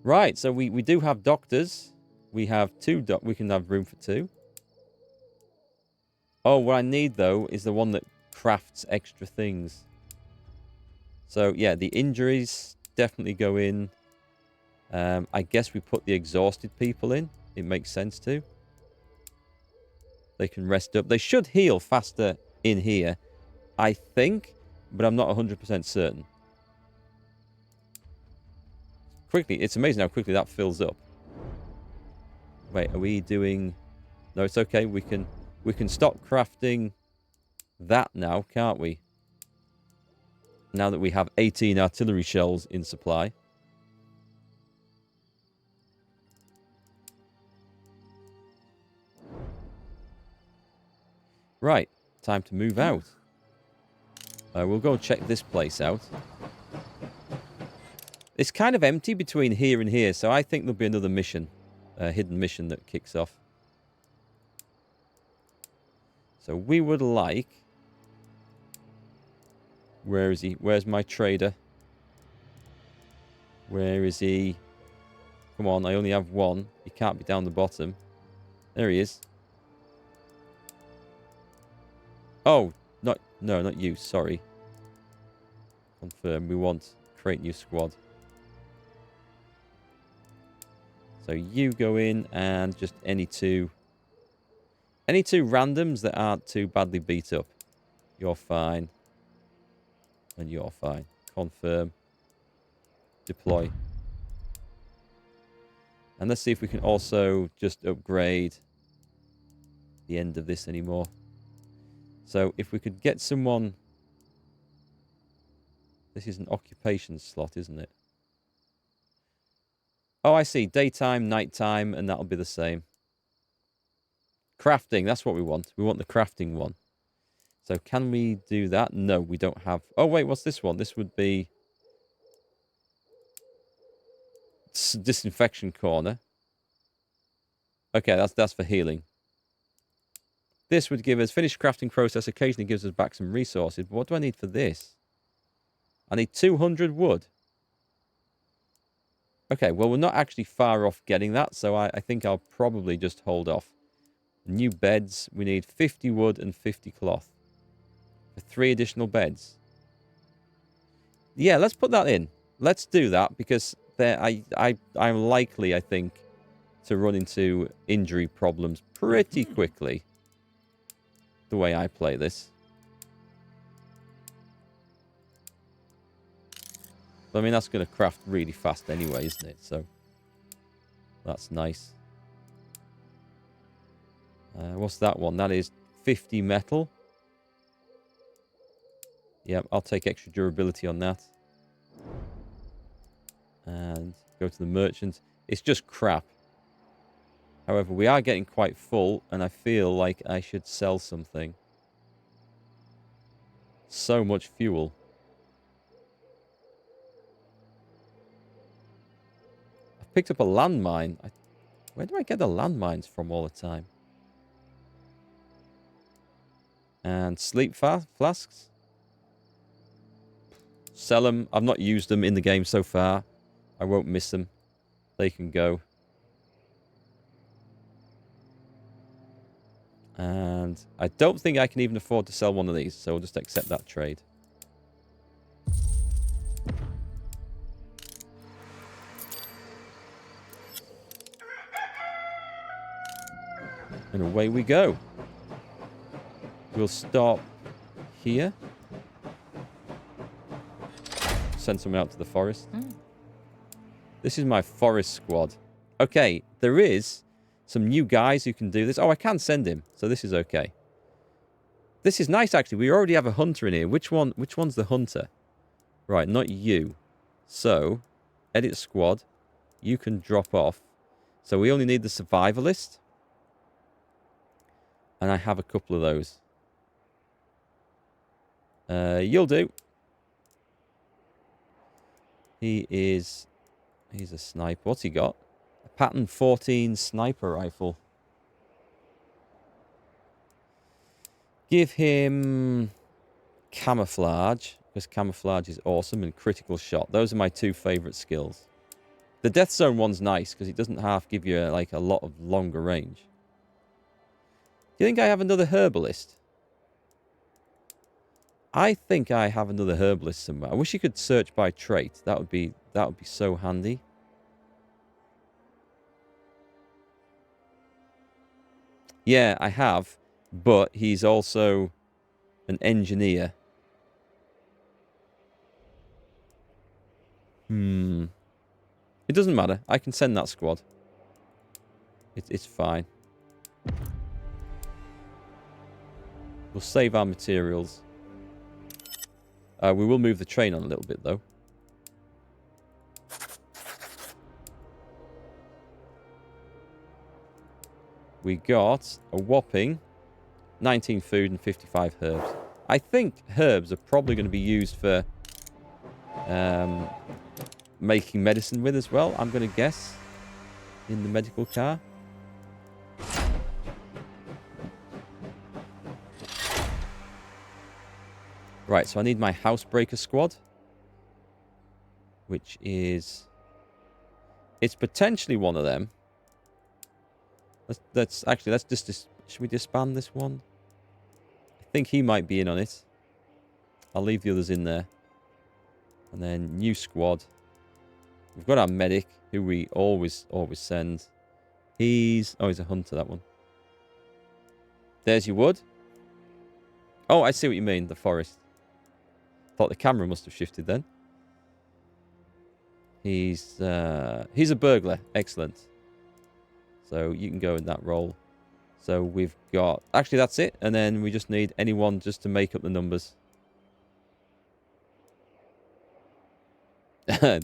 Right, so we do have doctors. We have we can have room for 2. Oh, what I need, though, is the one that crafts extra things. So, yeah, the injuries definitely go in. I guess we put the exhausted people in. It makes sense, too. They can rest up. They should heal faster in here, I think, but I'm not 100% certain. Quickly, it's amazing how quickly that fills up. Wait, are we doing... No, it's okay. We can stop crafting that now, can't we? Now that we have 18 artillery shells in supply. Right, time to move out. We'll go check this place out. It's kind of empty between here and here, so I think there'll be another mission, a hidden mission that kicks off. So we would like... Where is he? Where's my trader? Where is he? Come on, I only have one. He can't be down the bottom. There he is. Oh, no, not you. Sorry. Confirm. We want create new squad. So you go in and just any two randoms that aren't too badly beat up. You're fine. And you're fine. Confirm. Deploy. And let's see if we can also just upgrade the end of this anymore. So if we could get someone... This is an occupation slot, isn't it? Oh, I see. Daytime, nighttime, and that'll be the same. Crafting, that's what we want. We want the crafting one. So can we do that? No, we don't have... Oh, wait, what's this one? This would be... Disinfection corner. Okay, that's for healing. This would give us... Finished crafting process occasionally gives us back some resources. But what do I need for this? I need 200 wood. Okay, well, we're not actually far off getting that, so I think I'll probably just hold off. New beds. We need 50 wood and 50 cloth. For 3 additional beds. Yeah, let's put that in. Let's do that, because I'm likely, I think, to run into injury problems pretty quickly. The way I play this. I mean, that's going to craft really fast anyway, isn't it? So, that's nice. What's that one? That is 50 metal. Yep, I'll take extra durability on that. And go to the merchant. It's just crap. However, we are getting quite full, and I feel like I should sell something. So much fuel. I've picked up a landmine. Where do I get the landmines from all the time? And sleep flasks. Sell them. I've not used them in the game so far. I won't miss them. They can go. And I don't think I can even afford to sell one of these, so we'll just accept that trade. And away we go. We'll stop here. Send someone out to the forest. This is my forest squad. Okay, there is some new guys who can do this. Oh, I can send him, so this is okay. This is nice, actually. We already have a hunter in here. Which one's the hunter? Right, not you. So, edit squad. You can drop off. So we only need the survivalist. And I have a couple of those. You'll do. He's a sniper. What's he got? A pattern 14 sniper rifle. Give him camouflage, because camouflage is awesome, and critical shot. Those are my 2 favorite skills. The Death Zone one's nice because it doesn't half give you like a lot of longer range. Do you think I have another herbalist? I think I have another herbalist somewhere. I wish you could search by trait. That would be so handy. Yeah, I have, but he's also an engineer. It doesn't matter. I can send that squad. It's fine. We'll save our materials. We will move the train on a little bit, though. We got a whopping 19 food and 55 herbs. I think herbs are probably going to be used for making medicine with as well, I'm going to guess, in the medical car. Right, so I need my housebreaker squad, which is... It's potentially one of them. Let's just... Should we disband this one? I think he might be in on it. I'll leave the others in there. And then new squad. We've got our medic, who we always send. He's a hunter, that one. There's your wood. Oh, I see what you mean, the forest. Thought the camera must have shifted then. He's a burglar. Excellent. So you can go in that role. So we've got... Actually, that's it. And then we just need anyone just to make up the numbers.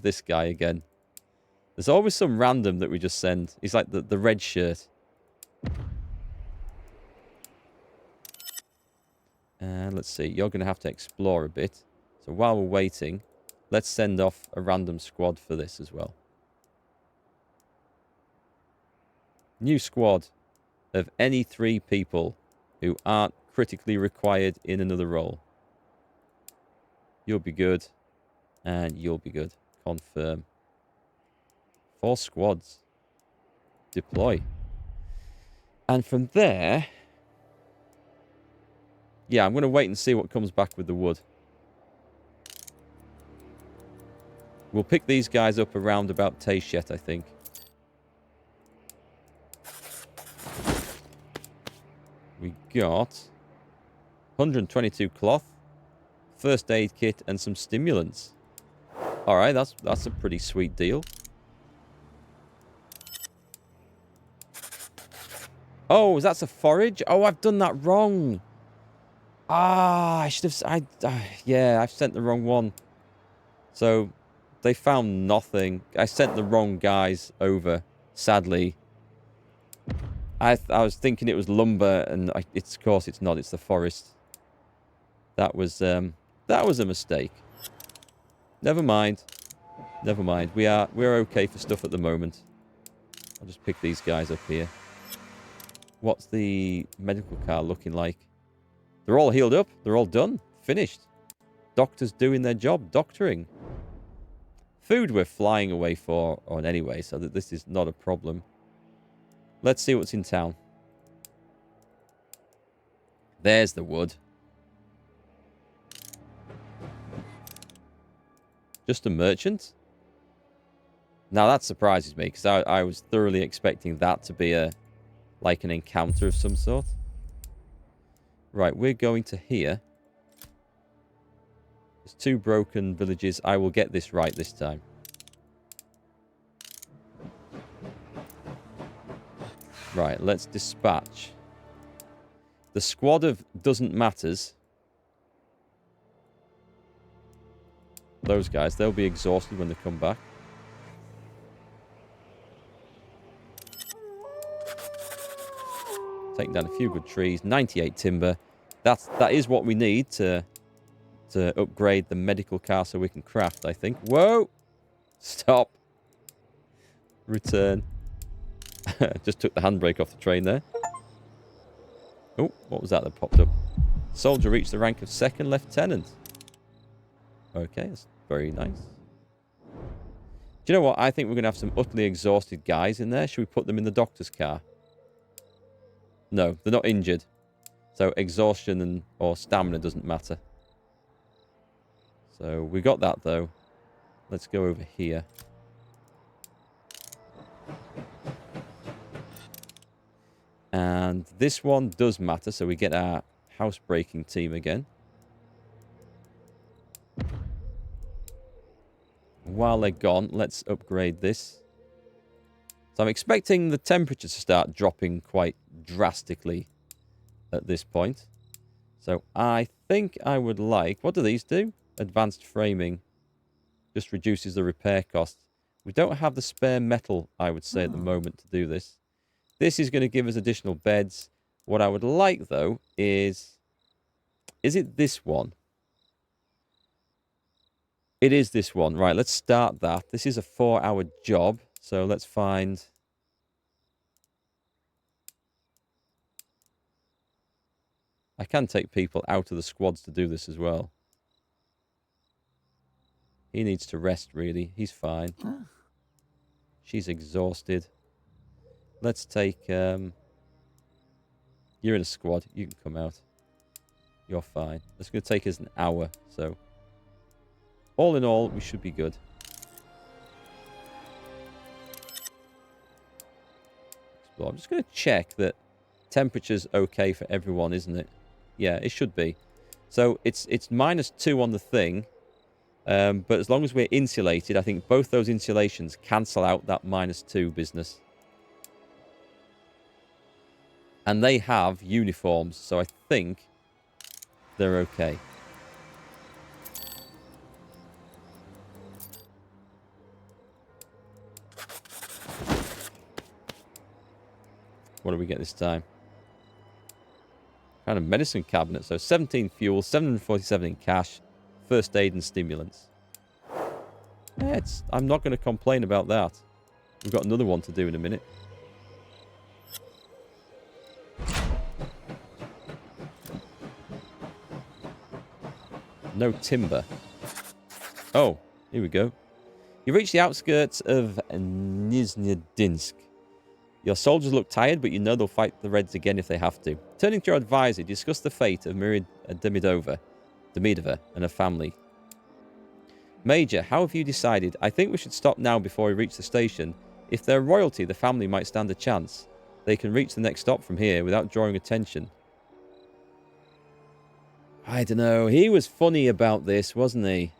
This guy again. There's always some random that we just send. He's like the red shirt. And let's see. You're going to have to explore a bit. So while we're waiting, let's send off a random squad for this as well. New squad of any 3 people who aren't critically required in another role. You'll be good. And you'll be good. Confirm. 4 squads. Deploy. And from there... Yeah, I'm going to wait and see what comes back with the wood. We'll pick these guys up around about Tayshet, I think. We got 122 cloth, first aid kit, and some stimulants. All right, that's a pretty sweet deal. Oh, that's a forage? Oh, I've done that wrong. Ah, I should have... yeah, I've sent the wrong one. So, they found nothing. I sent the wrong guys over, sadly. I was thinking it was lumber, and of course it's not. It's the forest. That was a mistake. Never mind. Never mind. We're okay for stuff at the moment. I'll just pick these guys up here. What's the medical car looking like? They're all healed up. They're all done. Finished. Doctors doing their job. Doctoring. Food we're flying away on anyway, so that this is not a problem. Let's see what's in town. There's the wood. Just a merchant? Now that surprises me, because I was thoroughly expecting that to be like an encounter of some sort. Right, we're going to here. There's 2 broken villages. I will get this right this time. Right, let's dispatch. The squad of doesn't matters. Those guys, they'll be exhausted when they come back. Taking down a few good trees. 98 timber. That is what we need to upgrade the medical car so we can craft, I think. Whoa! Stop. Return. Just took the handbrake off the train there. Oh, what was that popped up? Soldier reached the rank of 2nd lieutenant. Okay, that's very nice. Do you know what? I think we're going to have some utterly exhausted guys in there. Should we put them in the doctor's car? No, they're not injured. So exhaustion or stamina doesn't matter. So we got that, though. Let's go over here. And this one does matter, so we get our housebreaking team again. While they're gone, let's upgrade this. So I'm expecting the temperature to start dropping quite drastically at this point. So I think I would like... What do these do? Advanced framing. Just reduces the repair cost. We don't have the spare metal, I would say, at the moment to do this. This is going to give us additional beds. What I would like, though, is... Is it this one? It is this one. Right, let's start that. This is a 4-hour job. So let's find... I can take people out of the squads to do this as well. He needs to rest, really. He's fine. She's exhausted. Let's take... You're in a squad. You can come out. You're fine. That's going to take us an hour. So, all in all, we should be good. Explore. I'm just going to check that temperature's okay for everyone, isn't it? Yeah, it should be. So, it's -2 on the thing. But as long as we're insulated, I think both those insulations cancel out that -2 business. And they have uniforms, so I think they're okay. What do we get this time? Kind of medicine cabinet. So 17 fuel, 747 in cash, first aid and stimulants. Yeah, I'm not going to complain about that. We've got another one to do in a minute. No timber. Oh, here we go. You reach the outskirts of Nizhneudinsk. Your soldiers look tired, but you know they'll fight the Reds again if they have to. Turning to your advisor, discuss the fate of Maria Demidova and her family. Major, how have you decided? I think we should stop now before we reach the station. If they're royalty, the family might stand a chance. They can reach the next stop from here without drawing attention. I don't know. He was funny about this, wasn't he?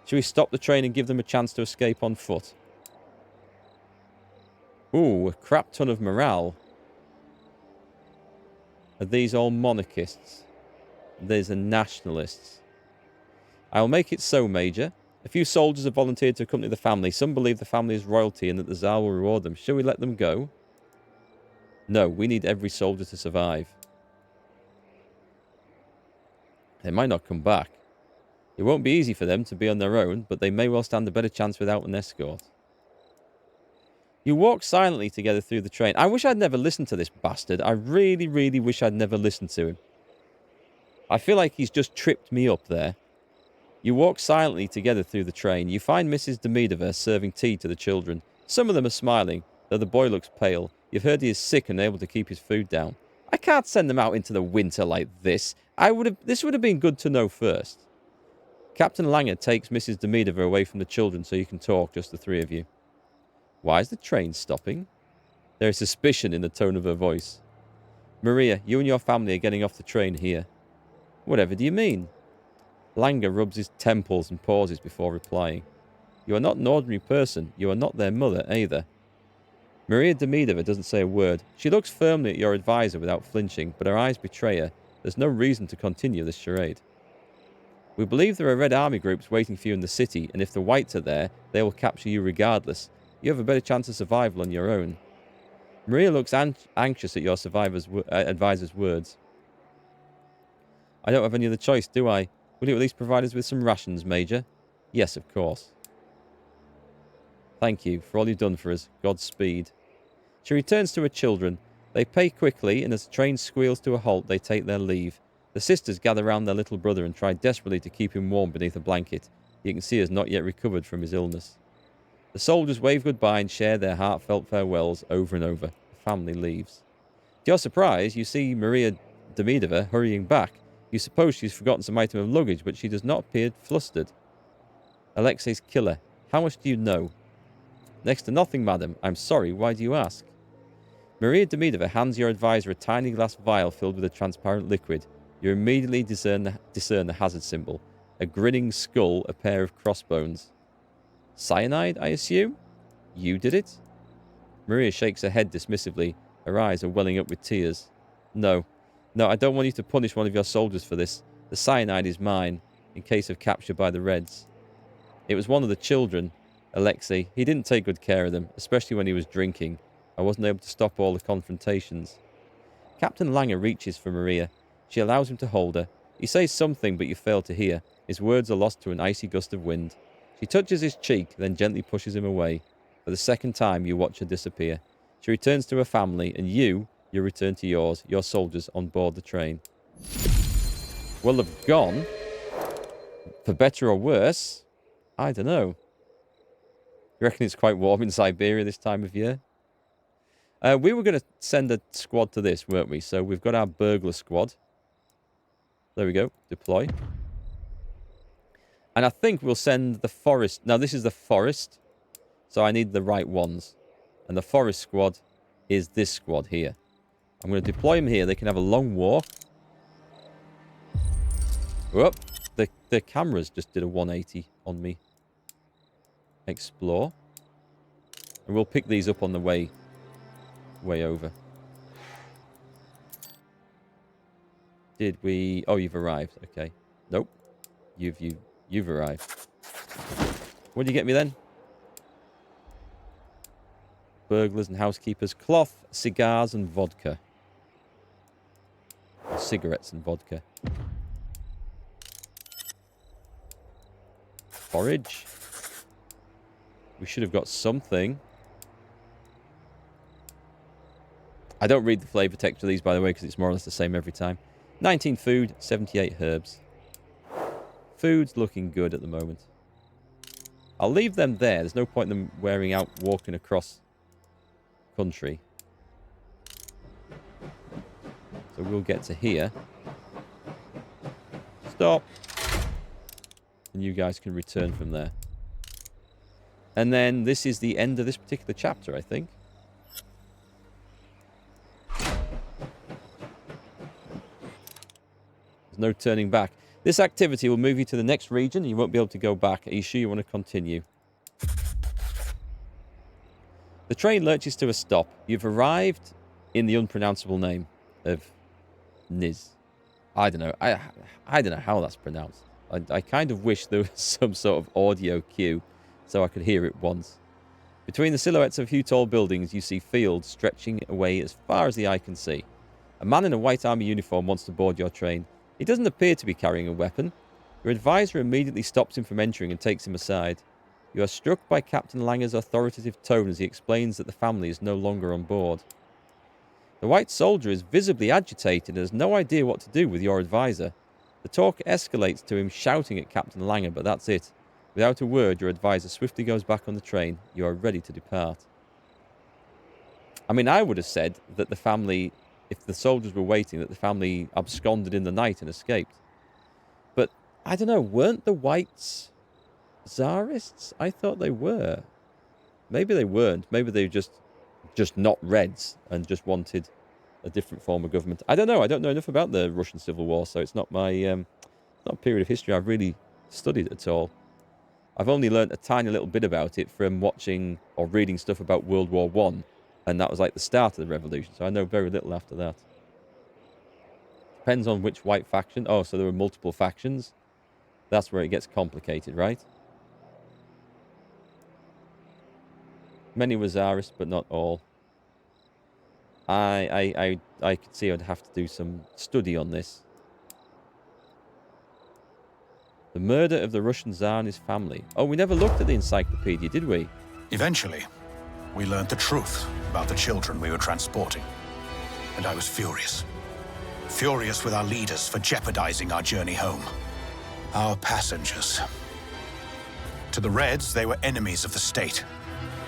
Should we stop the train and give them a chance to escape on foot? Ooh, a crap ton of morale. Are these all monarchists? These are nationalists. I'll make it so, Major. A few soldiers have volunteered to accompany the family. Some believe the family is royalty and that the Tsar will reward them. Shall we let them go? No, we need every soldier to survive. They might not come back. It won't be easy for them to be on their own, but they may well stand a better chance without an escort. You walk silently together through the train. I wish I'd never listened to this bastard. I really, really wish I'd never listened to him. I feel like he's just tripped me up there. You walk silently together through the train. You find Mrs. Demidova serving tea to the children. Some of them are smiling, though the boy looks pale. You've heard he is sick and unable to keep his food down. I can't send them out into the winter like this. This would have been good to know first. Captain Langer takes Mrs. Demidova away from the children so you can talk, just the three of you. Why is the train stopping? There is suspicion in the tone of her voice. Maria, you and your family are getting off the train here. Whatever do you mean? Langer rubs his temples and pauses before replying. You are not an ordinary person. You are not their mother either. Maria Demidova doesn't say a word. She looks firmly at your advisor without flinching, but her eyes betray her. There's no reason to continue this charade. We believe there are Red Army groups waiting for you in the city, and if the Whites are there, they will capture you regardless. You have a better chance of survival on your own. Maria looks anxious at your advisor's words. I don't have any other choice, do I? Will you at least provide us with some rations, Major? Yes, of course. Thank you for all you've done for us. Godspeed. She returns to her children. They pay quickly, and as the train squeals to a halt, they take their leave. The sisters gather round their little brother and try desperately to keep him warm beneath a blanket. You can see he has not yet recovered from his illness. The soldiers wave goodbye and share their heartfelt farewells over and over. The family leaves. To your surprise, you see Maria Demidova hurrying back. You suppose she's forgotten some item of luggage, but she does not appear flustered. Alexei's killer. How much do you know? Next to nothing, madam. I'm sorry. Why do you ask? Maria Demidova hands your advisor a tiny glass vial filled with a transparent liquid. You immediately discern the hazard symbol. A grinning skull, a pair of crossbones. Cyanide, I assume? You did it? Maria shakes her head dismissively. Her eyes are welling up with tears. No, I don't want you to punish one of your soldiers for this. The cyanide is mine, in case of capture by the Reds. It was one of the children, Alexei. He didn't take good care of them, especially when he was drinking. I wasn't able to stop all the confrontations. Captain Langer reaches for Maria. She allows him to hold her. He says something, but you fail to hear. His words are lost to an icy gust of wind. She touches his cheek, then gently pushes him away. For the second time, you watch her disappear. She returns to her family, and you return to yours, your soldiers on board the train. Well, they've gone. For better or worse, I don't know. You reckon it's quite warm in Siberia this time of year? We were going to send a squad to this, weren't we? So we've got our burglar squad. There we go. Deploy. And I think we'll send the forest. Now, this is the forest. So I need the right ones. And the forest squad is this squad here. I'm going to deploy them here. They can have a long walk. Whoop. The cameras just did a 180 on me. Explore. And we'll pick these up on the way over. Did we... Oh, you've arrived. Okay. Nope. You've arrived. What did you get me then? Burglars and housekeepers. Cloth, cigars and vodka. Or cigarettes and vodka. Forage. We should have got something. I don't read the flavour text of these, by the way, because it's more or less the same every time. 19 food, 78 herbs. Food's looking good at the moment. I'll leave them there. There's no point in them wearing out walking across country. So we'll get to here. Stop. And you guys can return from there. And then this is the end of this particular chapter, I think. There's no turning back. This activity will move you to the next region. You won't be able to go back. Are you sure you want to continue? The train lurches to a stop. You've arrived in the unpronounceable name of Niz. I don't know. I don't know how that's pronounced. I kind of wish there was some sort of audio cue so I could hear it once. Between the silhouettes of a few tall buildings, you see fields stretching away as far as the eye can see. A man in a white army uniform wants to board your train. He doesn't appear to be carrying a weapon. Your advisor immediately stops him from entering and takes him aside. You are struck by Captain Langer's authoritative tone as he explains that the family is no longer on board. The white soldier is visibly agitated and has no idea what to do with your advisor. The talk escalates to him shouting at Captain Langer, but that's it. Without a word, your advisor swiftly goes back on the train. You are ready to depart. I mean, I would have said that the family, if the soldiers were waiting, that the family absconded in the night and escaped. But, I don't know, weren't the whites Tsarists? I thought they were. Maybe they weren't. Maybe they were just not Reds and just wanted a different form of government. I don't know. I don't know enough about the Russian Civil War, so it's not my not a period of history I've really studied at all. I've only learnt a tiny little bit about it from watching or reading stuff about World War I, and that was like the start of the revolution, so I know very little after that. Depends on which white faction. Oh, so there were multiple factions. That's where it gets complicated, right? Many were Tsarists, but not all. I could see I'd have to do some study on this. The murder of the Russian Tsar and his family. Oh, we never looked at the encyclopedia, did we? Eventually, we learned the truth about the children we were transporting, and I was furious. furious with our leaders for jeopardizing our journey home. Our passengers. To the Reds, they were enemies of the state,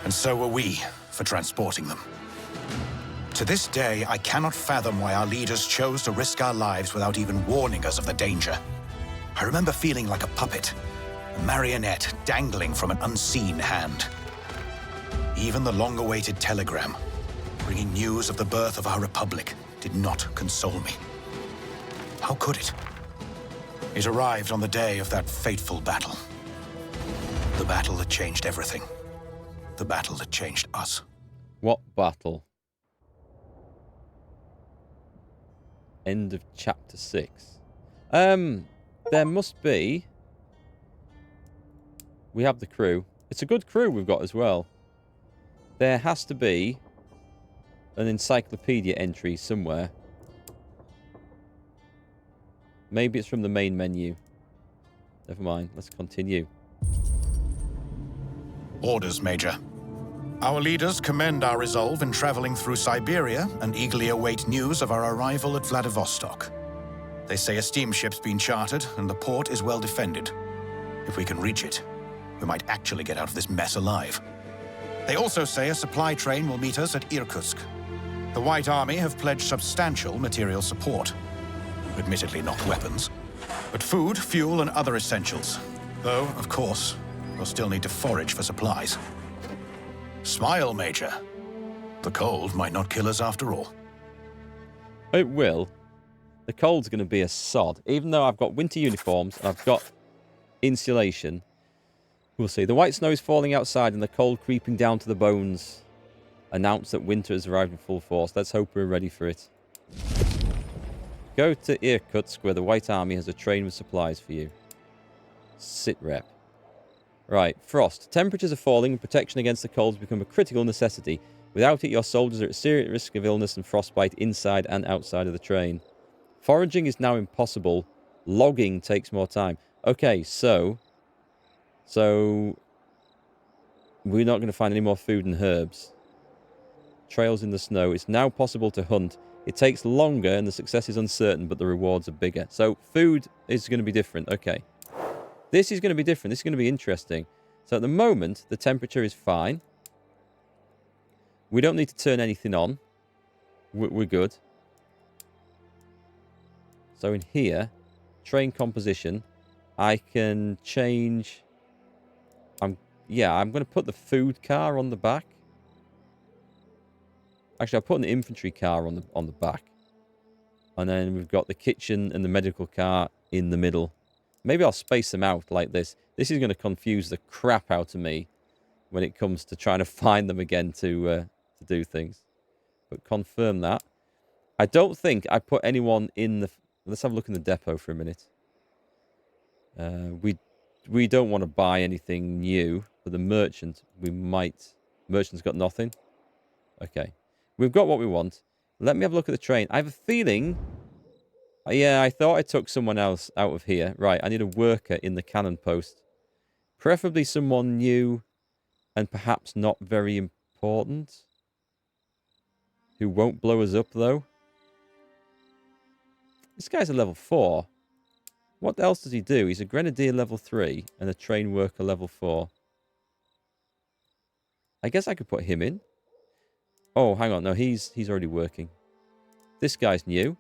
and so were we for transporting them. To this day, I cannot fathom why our leaders chose to risk our lives without even warning us of the danger. I remember feeling like a puppet, a marionette dangling from an unseen hand. Even the long-awaited telegram, bringing news of the birth of our republic, did not console me. How could it? It arrived on the day of that fateful battle. The battle that changed everything. The battle that changed us. What battle? End of chapter 6. There must be... We have the crew. It's a good crew we've got as well. There has to be an encyclopedia entry somewhere. Maybe it's from the main menu. Never mind. Let's continue. Orders, Major. Our leaders commend our resolve in traveling through Siberia and eagerly await news of our arrival at Vladivostok. They say a steamship's been chartered and the port is well defended. If we can reach it, we might actually get out of this mess alive. They also say a supply train will meet us at Irkutsk. The White Army have pledged substantial material support. Admittedly not weapons, but food, fuel, and other essentials. Though, of course, we'll still need to forage for supplies. Smile, Major. The cold might not kill us after all. It will. The cold's going to be a sod. Even though I've got winter uniforms and I've got insulation, we'll see. The white snow is falling outside and the cold creeping down to the bones announce that winter has arrived in full force. Let's hope we're ready for it. Go to Irkutsk, where the White Army has a train with supplies for you. Sit rep. Right, frost. Temperatures are falling and protection against the cold has become a critical necessity. Without it, your soldiers are at serious risk of illness and frostbite inside and outside of the train. Foraging is now impossible. Logging takes more time. Okay, so we're not going to find any more food and herbs. Trails in the snow. It's now possible to hunt. It takes longer and the success is uncertain, but the rewards are bigger. So food is going to be different. Okay. This is going to be different. This is going to be interesting. So at the moment, the temperature is fine. We don't need to turn anything on. We're good. So in here, train composition, I can change... I'm going to put the food car on the back. Actually, I'll put an infantry car on the back. And then we've got the kitchen and the medical car in the middle. Maybe I'll space them out like this. This is going to confuse the crap out of me when it comes to trying to find them again to do things. But confirm that. I don't think I put anyone in the... Let's have a look in the depot for a minute. We don't want to buy anything new. But the merchant, we might... Merchant's got nothing. Okay. We've got what we want. Let me have a look at the train. I have a feeling... Yeah, I thought I took someone else out of here. Right, I need a worker in the cannon post. Preferably someone new and perhaps not very important. Who won't blow us up, though. This guy's a level 4. What else does he do? He's a grenadier level 3 and a train worker level 4. I guess I could put him in. Oh, hang on. No, he's already working. This guy's new.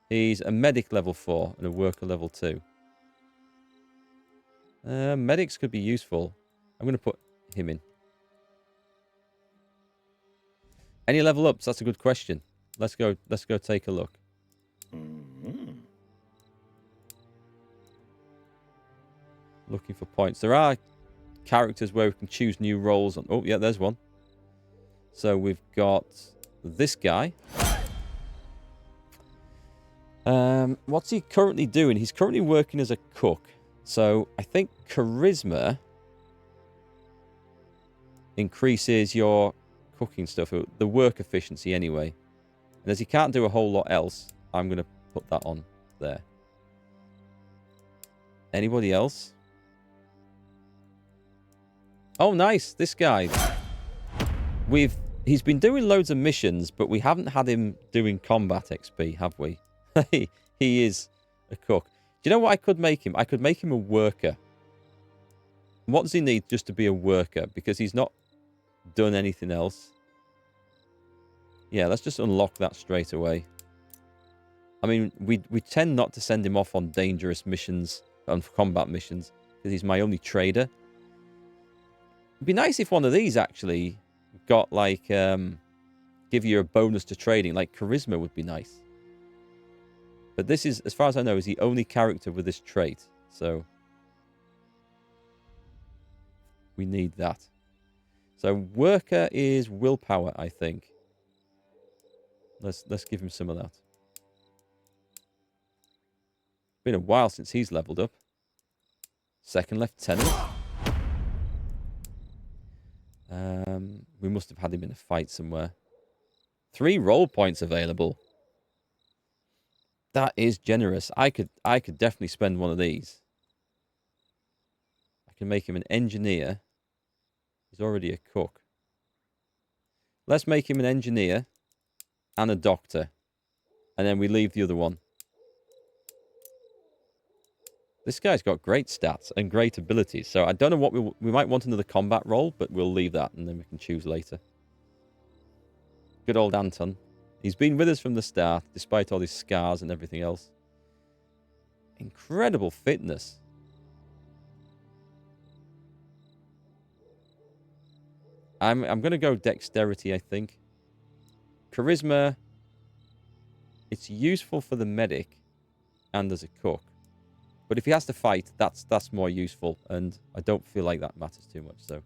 He's a medic level 4 and a worker level 2. Medics could be useful. I'm going to put him in. Any level ups? That's a good question. Let's go take a look. Looking for points. There are characters where we can choose new roles. Oh, yeah, there's one. So we've got this guy. What's he currently doing? He's currently working as a cook. So I think charisma increases your cooking stuff, the work efficiency anyway. And as he can't do a whole lot else, I'm going to put that on there. Anybody else? Oh, nice. This guy. He's been doing loads of missions, but we haven't had him doing combat XP, have we? He is a cook. Do you know what I could make him? I could make him a worker. What does he need just to be a worker? Because he's not done anything else. Yeah, let's just unlock that straight away. I mean, we tend not to send him off on dangerous missions, on combat missions, because he's my only trader. It'd be nice if one of these actually got, like, give you a bonus to trading. Like, charisma would be nice. But this is, as far as I know, is the only character with this trait. So, we need that. So, worker is willpower, I think. Let's give him some of that. Been a while since he's leveled up. Second lieutenant. We must have had him in a fight somewhere. 3 role points available. That is generous. I could definitely spend one of these. I can make him an engineer. He's already a cook. Let's make him an engineer and a doctor. And then we leave the other one. This guy's got great stats and great abilities. So I don't know what we might want another combat role, but we'll leave that and then we can choose later. Good old Anton. He's been with us from the start, despite all his scars and everything else. Incredible fitness. I'm going to go dexterity, I think. Charisma. It's useful for the medic and as a cook. But if he has to fight, that's more useful. And I don't feel like that matters too much. So,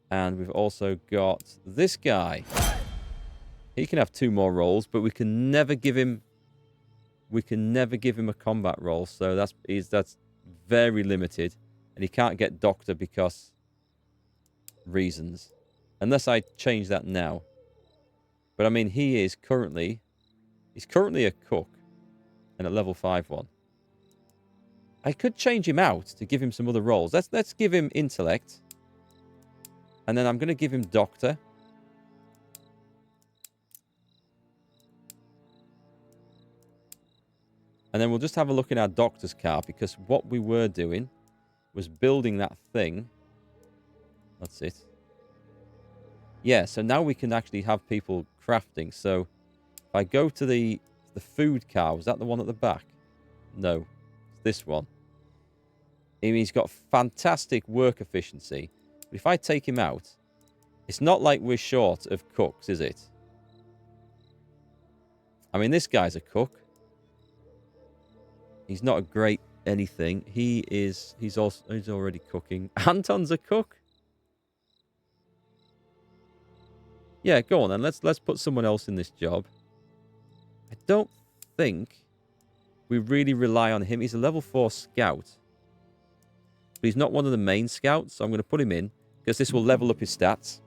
and we've also got this guy. He can have 2 more roles, but we can never give him a combat role. So that's very limited. And he can't get doctor because reasons. Unless I change that now. But I mean, he's currently a cook and a level 5 one. I could change him out to give him some other roles. Let's give him intellect. And then I'm going to give him doctor. And then we'll just have a look in our doctor's car, because what we were doing was building that thing. That's it. Yeah, so now we can actually have people crafting. So if I go to the food car, was that the one at the back? No, it's this one. I mean, he's got fantastic work efficiency. But if I take him out, it's not like we're short of cooks, is it? I mean, this guy's a cook. He's not a great anything. He's already cooking. Anton's a cook. Yeah, go on then. Let's put someone else in this job. I don't think we really rely on him. He's a level 4 scout. But he's not one of the main scouts, so I'm going to put him in, because this will level up his stats.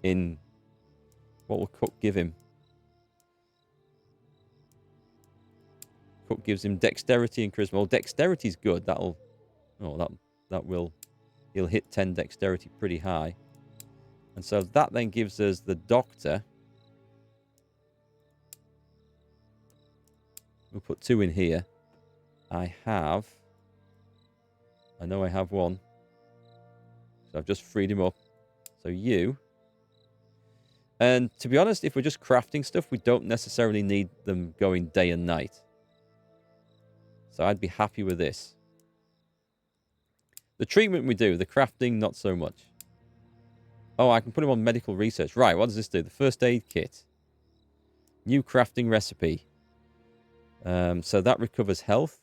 In what will Cook give him? Cook gives him dexterity and charisma. Well, dexterity's good. He'll hit 10 dexterity pretty high. And so that then gives us the doctor. We'll put 2 in here. I know I have 1. So I've just freed him up. So you. And to be honest, if we're just crafting stuff, we don't necessarily need them going day and night. So I'd be happy with this. The treatment we do, the crafting, not so much. Oh, I can put him on medical research. Right, what does this do? The first aid kit. New crafting recipe. So that recovers health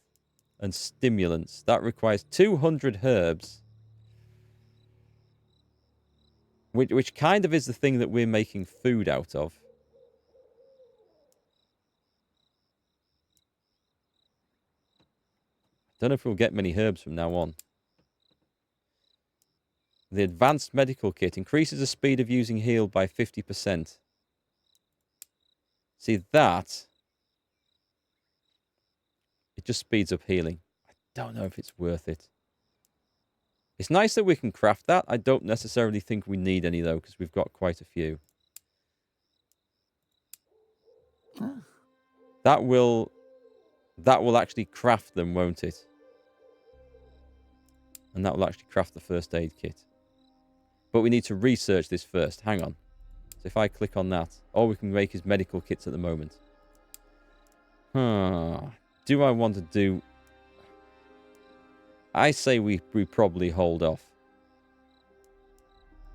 and stimulants. That requires 200 herbs. Which kind of is the thing that we're making food out of. Don't know if we'll get many herbs from now on. The advanced medical kit increases the speed of using heal by 50%. See that? It just speeds up healing. I don't know if it's worth it. It's nice that we can craft that. I don't necessarily think we need any, though, because we've got quite a few. That will actually craft them, won't it? And that will actually craft the first aid kit. But we need to research this first. Hang on. So if I click on that, all we can make is medical kits at the moment. Do I want to do... I say we probably hold off.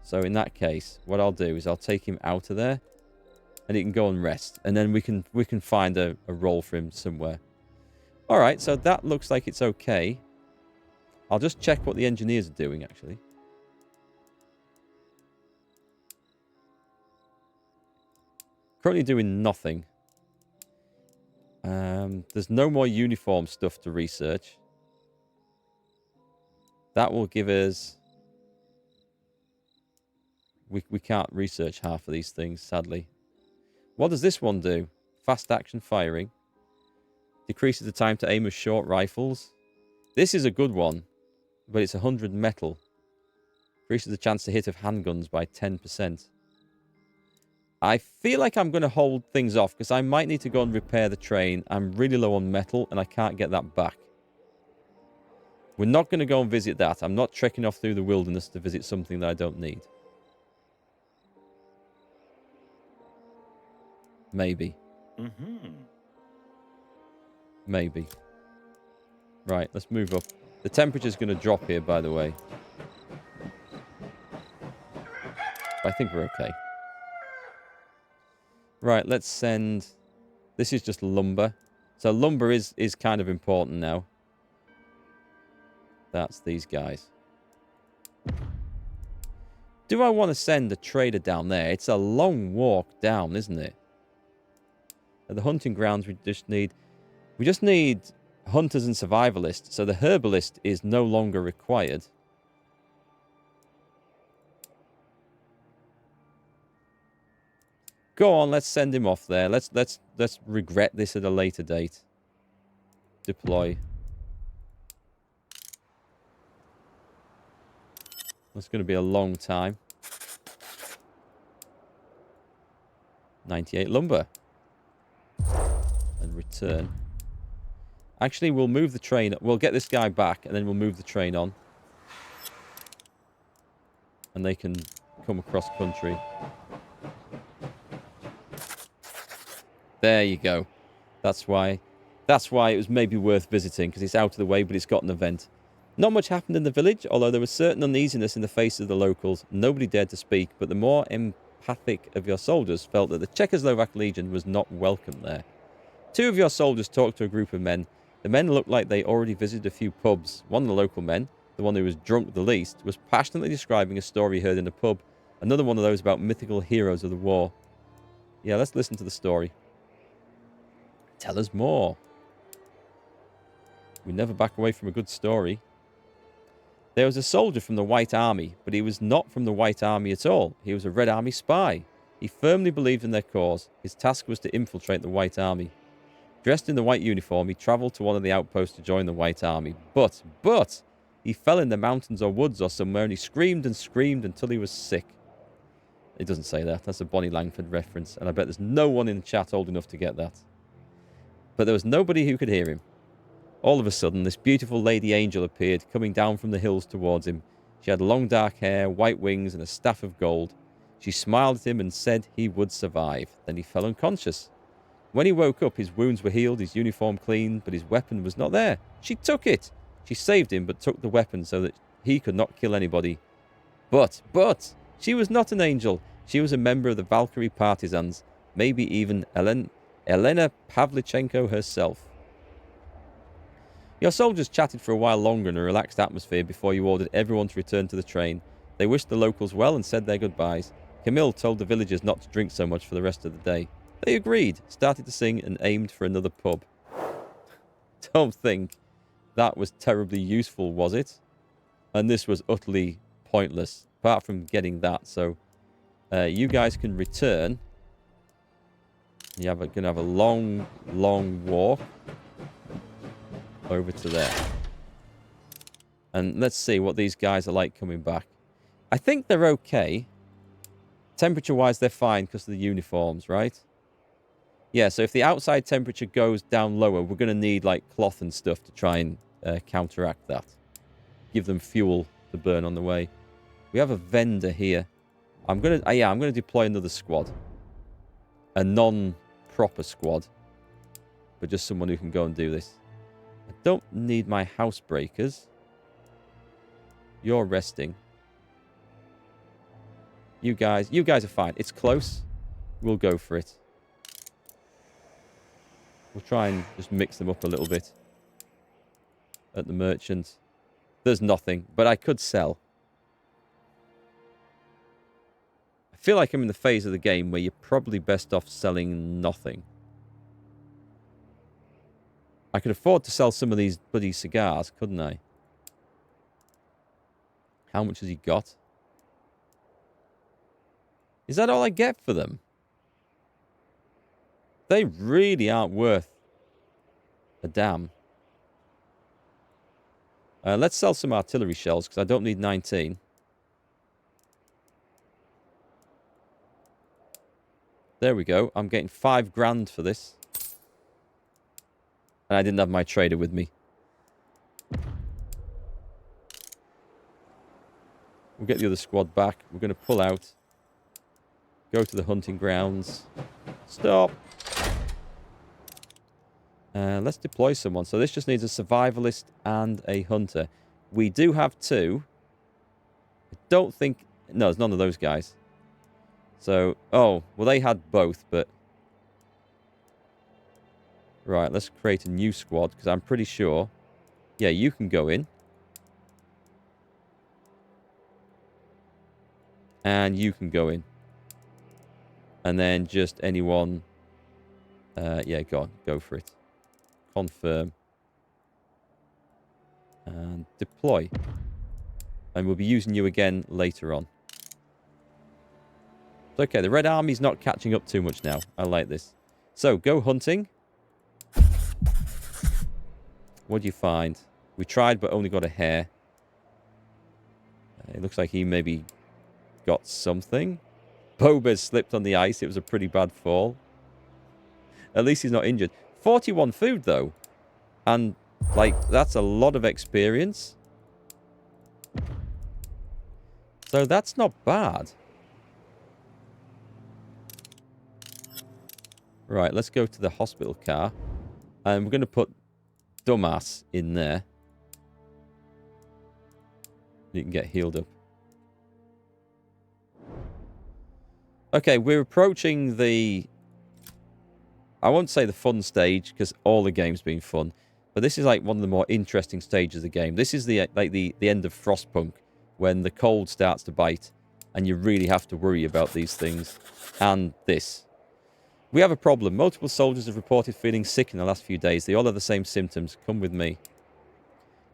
So in that case, what I'll do is I'll take him out of there. And he can go and rest. And then we can find a role for him somewhere. Alright, so that looks like it's okay. I'll just check what the engineers are doing, actually. Currently doing nothing. There's no more uniform stuff to research. That will give us... We can't research half of these things, sadly. What does this one do? Fast action firing. Decreases the time to aim with short rifles. This is a good one, but it's 100 metal. Increases the chance to hit of handguns by 10%. I feel like I'm going to hold things off because I might need to go and repair the train. I'm really low on metal and I can't get that back. We're not going to go and visit that. I'm not trekking off through the wilderness to visit something that I don't need. Maybe. Maybe. Right, let's move up. The temperature's going to drop here, by the way. But I think we're okay. Right, let's send... This is just lumber. So lumber is kind of important now. That's these guys. Do I want to send a trader down there? It's a long walk down, isn't it? At the hunting grounds, we just need hunters and survivalists. So the herbalist is no longer required. Go on, let's send him off there. Let's regret this at a later date. Deploy. That's going to be a long time. 98 lumber. And return. Actually, we'll move the train. We'll get this guy back, and then we'll move the train on. And they can come across country. There you go. That's why it was maybe worth visiting, because it's out of the way, but it's got an event. Not much happened in the village, although there was certain uneasiness in the faces of the locals. Nobody dared to speak, but the more empathic of your soldiers felt that the Czechoslovak Legion was not welcome there. 2 of your soldiers talked to a group of men. The men looked like they already visited a few pubs. One of the local men, the one who was drunk the least, was passionately describing a story he heard in a pub. Another one of those about mythical heroes of the war. Yeah, let's listen to the story. Tell us more. We never back away from a good story. There was a soldier from the White Army, but he was not from the White Army at all. He was a Red Army spy. He firmly believed in their cause. His task was to infiltrate the White Army. Dressed in the white uniform, he travelled to one of the outposts to join the White Army. But, he fell in the mountains or woods or somewhere, and he screamed and screamed until he was sick. It doesn't say that. That's a Bonnie Langford reference, and I bet there's no one in the chat old enough to get that. But there was nobody who could hear him. All of a sudden, this beautiful lady angel appeared, coming down from the hills towards him. She had long dark hair, white wings, and a staff of gold. She smiled at him and said he would survive. Then he fell unconscious. When he woke up, his wounds were healed, his uniform clean, but his weapon was not there. She took it. She saved him, but took the weapon so that he could not kill anybody. But, she was not an angel. She was a member of the Valkyrie partisans, maybe even Elena Pavlichenko herself. Your soldiers chatted for a while longer in a relaxed atmosphere before you ordered everyone to return to the train. They wished the locals well and said their goodbyes. Camille told the villagers not to drink so much for the rest of the day. They agreed, started to sing, and aimed for another pub. Don't think that was terribly useful, was it? And this was utterly pointless, apart from getting that. So, you guys can return. You're going to have a long, long walk over to there. And let's see what these guys are like coming back. I think they're okay. Temperature-wise, they're fine because of the uniforms, right? Yeah, so if the outside temperature goes down lower, we're going to need, like, cloth and stuff to try and counteract that. Give them fuel to burn on the way. We have a vendor here. I'm going to deploy another squad. A non-proper squad. But just someone who can go and do this. I don't need my housebreakers. You're resting. You guys are fine. It's close. We'll go for it. We'll try and just mix them up a little bit. At the merchant. There's nothing, but I could sell. I feel like I'm in the phase of the game where you're probably best off selling nothing. I could afford to sell some of these bloody cigars, couldn't I? How much has he got? Is that all I get for them? They really aren't worth a damn. Let's sell some artillery shells, because I don't need 19. There we go. I'm getting 5 grand for this. And I didn't have my trader with me. We'll get the other squad back. We're going to pull out. Go to the hunting grounds. Stop. Let's deploy someone. So this just needs a survivalist and a hunter. We do have 2. I don't think... No, there's none of those guys. So, oh, well, they had both, but... Right, let's create a new squad, because I'm pretty sure... Yeah, you can go in. And you can go in. And then just anyone... yeah, go on, go for it. Confirm. And deploy. And we'll be using you again later on. Okay, the Red Army's not catching up too much now. I like this. So, go hunting. What do you find? We tried, but only got a hare. It looks like he maybe got something. Boba's slipped on the ice. It was a pretty bad fall. At least he's not injured. 41 food, though. And, like, that's a lot of experience. So that's not bad. Right, let's go to the hospital car. And we're going to put Dumbass in there. You can get healed up. Okay, we're approaching the... I won't say the fun stage, because all the game's been fun. But this is like one of the more interesting stages of the game. This is the end of Frostpunk, when the cold starts to bite, and you really have to worry about these things. And this. We have a problem. Multiple soldiers have reported feeling sick in the last few days. They all have the same symptoms. Come with me.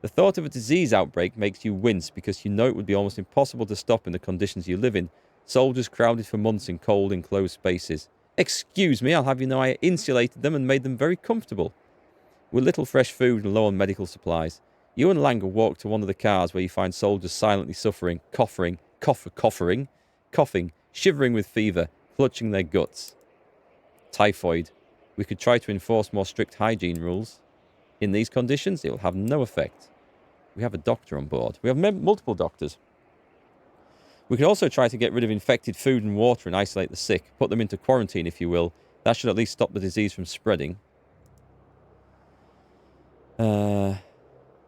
The thought of a disease outbreak makes you wince, because you know it would be almost impossible to stop in the conditions you live in. Soldiers crowded for months in cold, enclosed spaces. Excuse me, I'll have you know I insulated them and made them very comfortable. With little fresh food and low on medical supplies, you and Langer walk to one of the cars where you find soldiers silently suffering, coughing, shivering with fever, clutching their guts. Typhoid. We could try to enforce more strict hygiene rules. In these conditions, it will have no effect. We have a doctor on board. We have multiple doctors. We could also try to get rid of infected food and water and isolate the sick. Put them into quarantine, if you will. That should at least stop the disease from spreading.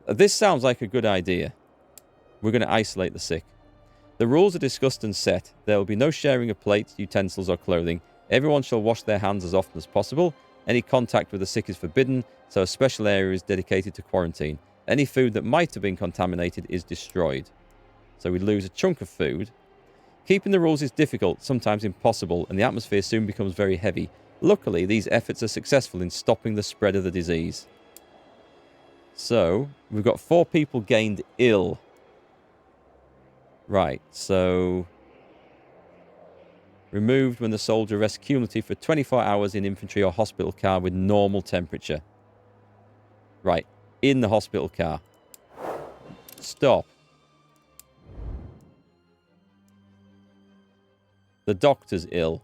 This sounds like a good idea. We're going to isolate the sick. The rules are discussed and set. There will be no sharing of plates, utensils, or clothing. Everyone shall wash their hands as often as possible. Any contact with the sick is forbidden, so a special area is dedicated to quarantine. Any food that might have been contaminated is destroyed. So we lose a chunk of food. Keeping the rules is difficult, sometimes impossible, and the atmosphere soon becomes very heavy. Luckily, these efforts are successful in stopping the spread of the disease. So, we've got 4 people gained ill. Right, so... Removed when the soldier rests cumulative for 24 hours in infantry or hospital car with normal temperature. Right, in the hospital car. Stop. The doctor's ill.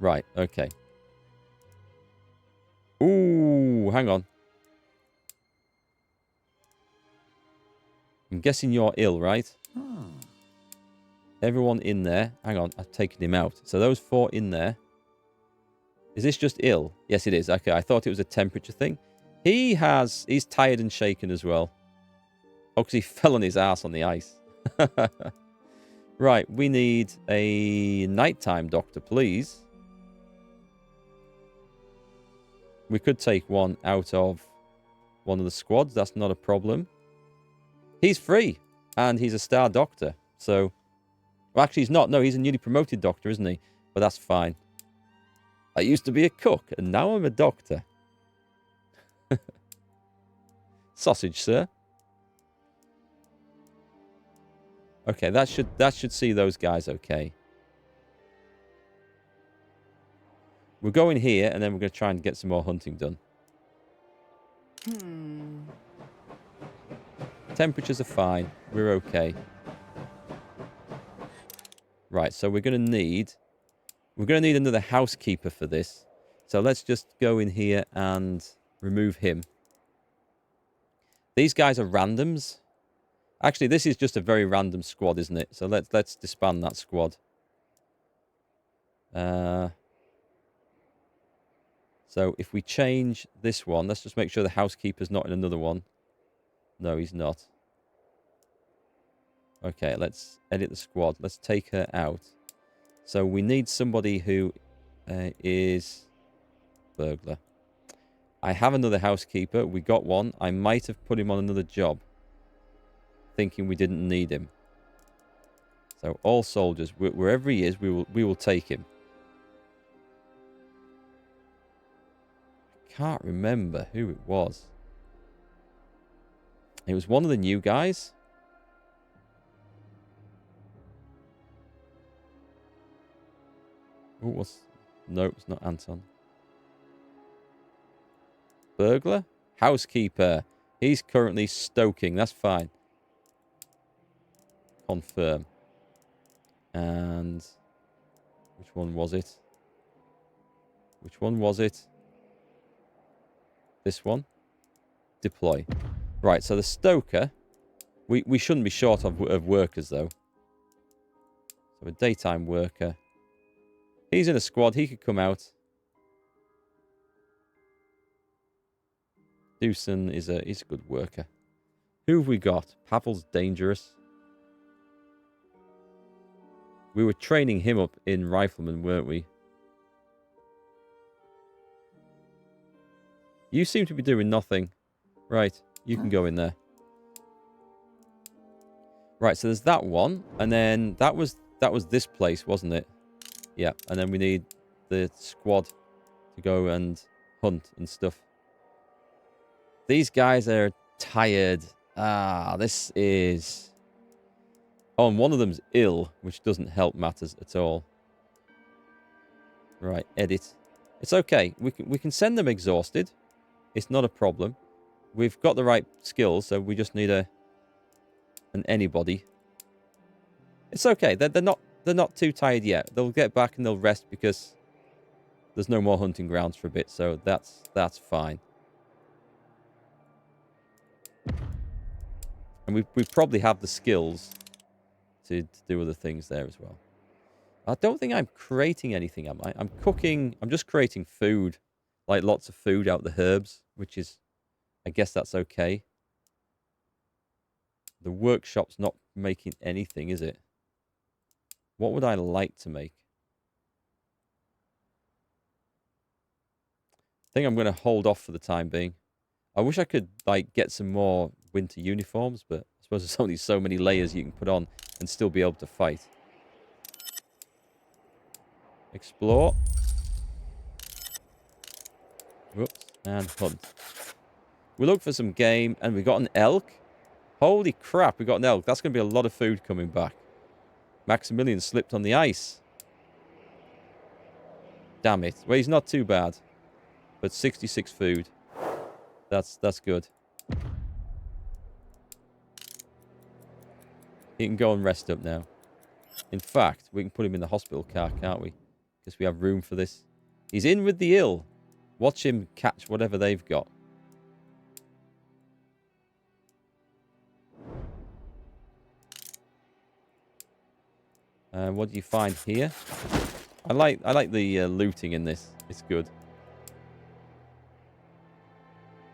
Right, okay. Ooh, hang on. I'm guessing you're ill, right? Everyone in there. Hang on, I've taken him out. So those 4 in there. Is this just ill? Yes, it is. Okay, I thought it was a temperature thing. He's tired and shaken as well. Oh, because he fell on his ass on the ice. Right, we need a nighttime doctor, please. We could take one out of one of the squads. That's not a problem. He's free, and he's a star doctor. So, well, actually, he's not. No, he's a newly promoted doctor, isn't he? But that's fine. I used to be a cook, and now I'm a doctor. Sausage, sir. Okay, that should see those guys okay. We're going here, and then we're going to try and get some more hunting done. Temperatures are fine. We're okay. Right, so we're going to need another housekeeper for this. So let's just go in here and remove him. These guys are randoms. Actually, this is just a very random squad, isn't it? So let's disband that squad. So if we change this one, let's just make sure the housekeeper's not in another one. No, he's not. Okay, let's edit the squad. Let's take her out. So we need somebody who is burglar. I have another housekeeper. We got one. I might have put him on another job, thinking we didn't need him. So all soldiers, wherever he is, we will take him. I can't remember who it was. It was one of the new guys. Oh, no, it's not Anton. Burglar? Housekeeper. He's currently stoking. That's fine. Confirm. And which one was it? Which one was it? This one. Deploy. Right, so the stoker. We shouldn't be short of workers, though. So a daytime worker. He's in a squad. He could come out. Dewson is a good worker. Who have we got? Pavel's dangerous. We were training him up in rifleman, weren't we? You seem to be doing nothing. Right, you can go in there. Right, so there's that one, and then that was this place, wasn't it? Yeah, and then we need the squad to go and hunt and stuff. These guys are tired. This is... Oh, and one of them's ill, which doesn't help matters at all. Right, edit. It's okay. We can send them exhausted. It's not a problem. We've got the right skills, so we just need an anybody. It's okay. They're not too tired yet. They'll get back and they'll rest because there's no more hunting grounds for a bit, so that's fine. And we probably have the skills to do other things there as well. I don't think I'm creating anything, am I? I'm cooking. I'm just creating food. Like lots of food out the herbs, which is... I guess that's okay. The workshop's not making anything, is it? What would I like to make? I think I'm going to hold off for the time being. I wish I could like get some more winter uniforms, but I suppose there's only so many layers you can put on and still be able to fight. Explore. Whoops. And hunt. We look for some game, and we got an elk. Holy crap, we got an elk. That's going to be a lot of food coming back. Maximilian slipped on the ice. Damn it. Well, he's not too bad. But 66 food. That's good. He can go and rest up now. In fact, we can put him in the hospital car, can't we? because we have room for this. He's in with the ill. Watch him catch whatever they've got. What do you find here? I like the looting in this. It's good.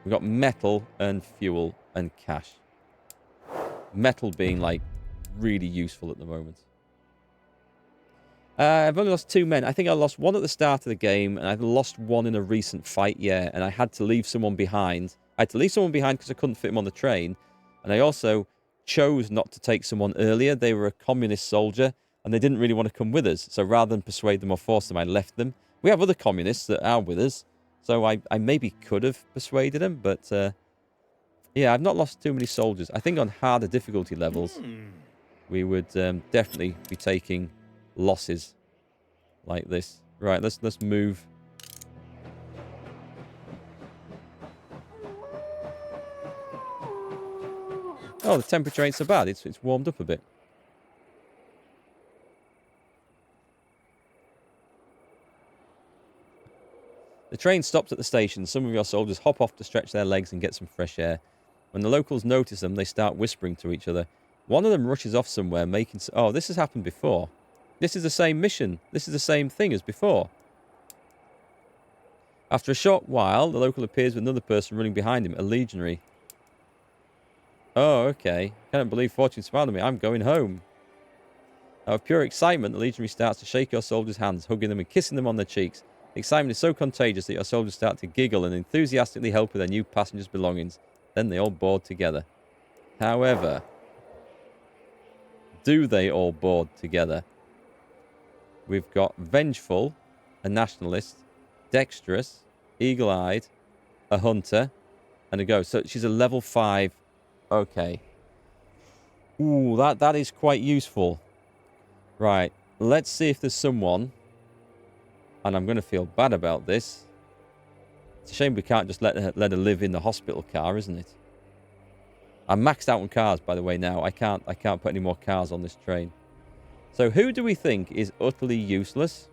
We've got metal and fuel and cash. Metal being like really useful at the moment. I've only lost 2 men. I think I lost 1 at the start of the game, and I've lost 1 in a recent fight, yeah. And I had to leave someone behind. I had to leave someone behind because I couldn't fit him on the train. And I also chose not to take someone earlier. They were a communist soldier, and they didn't really want to come with us. So rather than persuade them or force them, I left them. We have other communists that are with us. So I maybe could have persuaded them, but yeah, I've not lost too many soldiers. I think on harder difficulty levels, we would definitely be taking losses like this. Right, let's move. Oh, the temperature ain't so bad. It's warmed up a bit. The train stops at the station. Some of your soldiers hop off to stretch their legs and get some fresh air. When the locals notice them, they start whispering to each other. One of them rushes off somewhere, making... Oh, this has happened before. This is the same mission. This is the same thing as before. After a short while, the local appears with another person running behind him, a legionary. Oh, okay. Can't believe fortune smiled on me. I'm going home. Out of pure excitement, the legionary starts to shake your soldiers' hands, hugging them and kissing them on their cheeks. The excitement is so contagious that your soldiers start to giggle and enthusiastically help with their new passengers' belongings. Then they all board together. However, do they all board together? We've got vengeful, a nationalist, dexterous, eagle-eyed, a hunter, and a ghost. So she's a level 5. Okay. Ooh, that is quite useful. Right. Let's see if there's someone... And I'm going to feel bad about this. It's a shame we can't just let her live in the hospital car, isn't it? I'm maxed out on cars, by the way, now. I can't put any more cars on this train. So who do we think is utterly useless?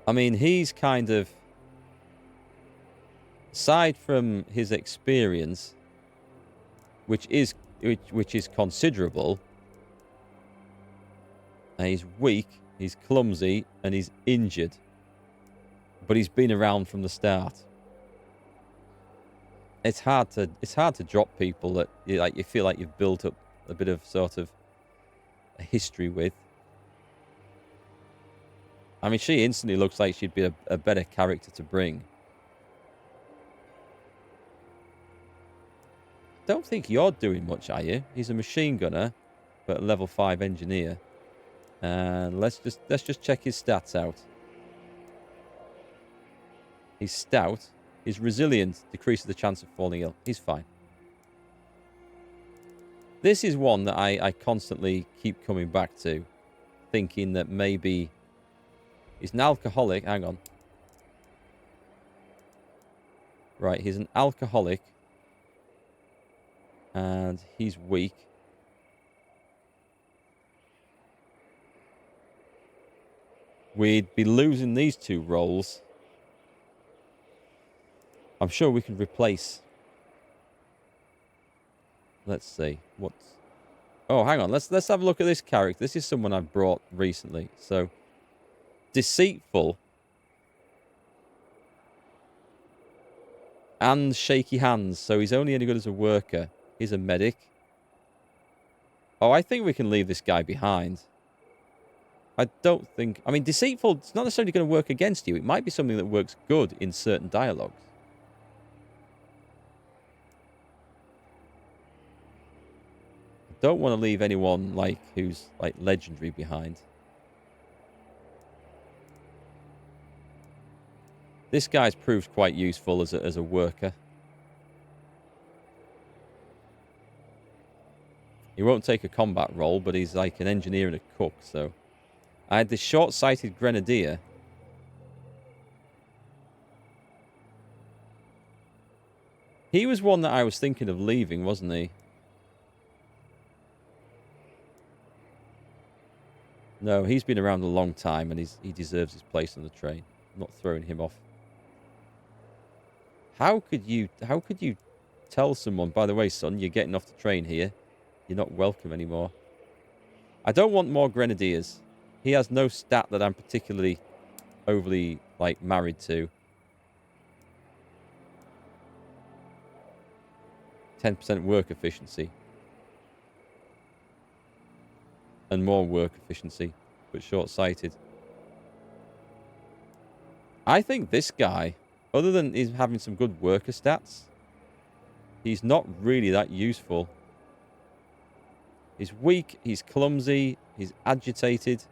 I mean, he's kind of... Aside from his experience, which is considerable... He's weak, he's clumsy, and he's injured. But he's been around from the start. It's hard to drop people that you feel like you've built up a bit of sort of a history with. I mean, she instantly looks like she'd be a better character to bring. Don't think you're doing much, are you? He's a machine gunner, but a level 5 engineer. And let's just check his stats out. He's stout. He's resilient. Decreases the chance of falling ill. He's fine. This is one that I constantly keep coming back to. Thinking that maybe... He's an alcoholic. Hang on. Right, he's an alcoholic. And he's weak. We'd be losing these 2 roles. I'm sure we can replace. Let's see. What's... Oh, hang on. Let's have a look at this character. This is someone I've brought recently. So, deceitful and shaky hands. So he's only any good as a worker. He's a medic. Oh, I think we can leave this guy behind. I don't think... I mean, deceitful, it's not necessarily going to work against you. It might be something that works good in certain dialogues. I don't want to leave anyone, like, who's, like, legendary behind. This guy's proved quite useful as a worker. He won't take a combat role, but he's like an engineer and a cook, so... I had this short-sighted grenadier. He was one that I was thinking of leaving, wasn't he? No, he's been around a long time and he deserves his place on the train. I'm not throwing him off. How could you tell someone, by the way, son, you're getting off the train here. You're not welcome anymore. I don't want more grenadiers. He has no stat that I'm particularly overly, like, married to. 10% work efficiency. And more work efficiency, but short-sighted. I think this guy, other than he's having some good worker stats, he's not really that useful. He's weak, he's clumsy, he's agitated,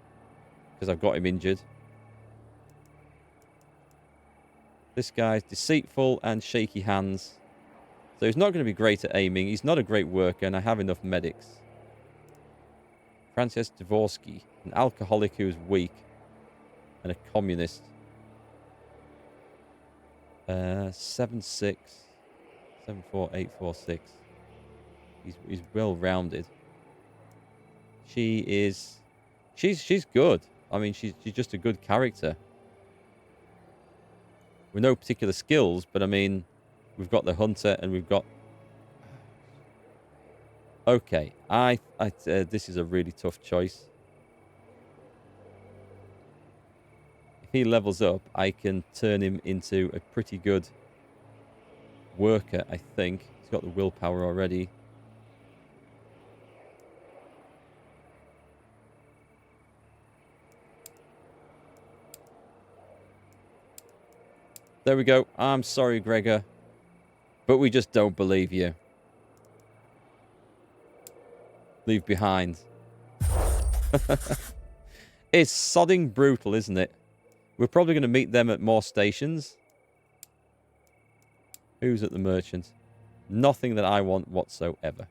because I've got him injured. This guy's deceitful and shaky hands. So he's not going to be great at aiming. He's not a great worker, and I have enough medics. Frances Dvorsky, an alcoholic who's weak, and a communist. 7-6, 7-4-8-4-6. He's well rounded. She's good. I mean, she's just a good character with no particular skills. But I mean, we've got the hunter and we've got. Okay, this is a really tough choice. If he levels up, I can turn him into a pretty good worker, I think. He's got the willpower already. There we go. I'm sorry, Gregor, but we just don't believe you. Leave behind. It's sodding brutal, isn't it? We're probably going to meet them at more stations. Who's at the merchant? Nothing that I want whatsoever.